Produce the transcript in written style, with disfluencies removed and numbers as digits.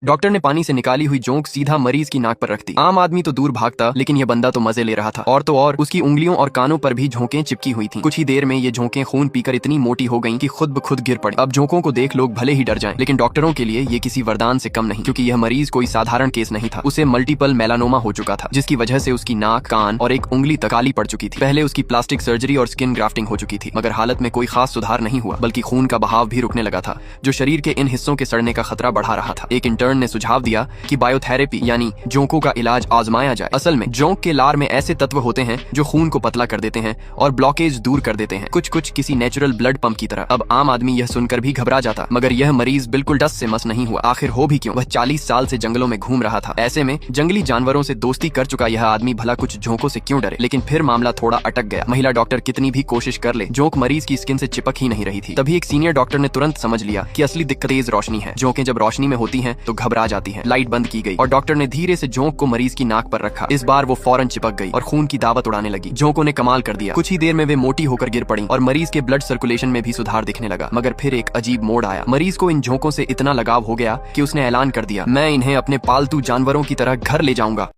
Doctor ने पानी से निकाली हुई जोंक सीधा मरीज की नाक पर रख दी। आम आदमी तो दूर भागता, लेकिन यह बंदा तो मजे ले रहा था। और तो और उसकी उंगलियों और कानों पर भी झोंकें चिपकी हुई थीं। कुछ ही देर में ये झोंकें खून पीकर इतनी मोटी हो गईं कि खुद ब खुद गिर पड़ी। अब झोंकों को देख लोग भले ही डर जाएं, लेकिन डॉक्टरों के लिए ये किसी वरदान से कम नहीं, क्योंकि यह मरीज कोई साधारण केस नहीं था। उसे मल्टीपल मेलानोमा हो चुका था, जिसकी वजह से उसकी नाक, कान और एक उंगली तक काली पड़ चुकी थी। पहले उसकी प्लास्टिक सर्जरी और स्किन ग्राफ्टिंग हो चुकी थी, मगर हालत में कोई खास सुधार नहीं हुआ, बल्कि खून का बहाव भी रुकने लगा था, जो शरीर के इन हिस्सों के सड़ने का खतरा बढ़ा रहा था। एक इंटर्न ने सुझाव दिया कि बायोथेरेपी यानी जोंकों का इलाज आजमाया जाए। असल में जोंक के लार में ऐसे तत्व होते हैं जो खून को पतला कर देते हैं और ब्लॉकेज दूर कर देते हैं, कुछ किसी नेचुरल ब्लड पंप की तरह। अब आम आदमी यह सुनकर भी घबरा जाता, मगर यह मरीज बिल्कुल टस से मस नहीं हुआ। आखिर हो भी क्यों? वह 40 साल से जंगलों में घूम रहा था। ऐसे में जंगली जानवरों से दोस्ती कर चुका यह आदमी भला कुछ झोंकों से क्यों डरे? लेकिन फिर मामला थोड़ा अटक गया। महिला डॉक्टर कितनी भी कोशिश कर ले, जोंक मरीज की स्किन से चिपक ही नहीं रही थी। तभी एक सीनियर डॉक्टर ने तुरंत समझ लिया कि असली दिक्कत तेज रोशनी है। जोंकें जब रोशनी में होती हैं तो घबरा जाती हैं। लाइट बंद की गई और डॉक्टर ने धीरे से जोंक को मरीज की नाक पर रखा। इस बार वो फौरन चिपक गई और खून की दावत उड़ाने लगी। जोंकों ने कमाल कर दिया। कुछ ही देर में वे मोटी होकर गिर पड़ी और मरीज के ब्लड सर्कुलेशन में भी सुधार दिखने लगा। मगर फिर एक अजीब मोड़ आया। मरीज को इन झोंकों से इतना लगाव हो गया कि उसने ऐलान कर दिया, मैं इन्हें अपने पालतू जानवरों की तरह घर ले जाऊंगा।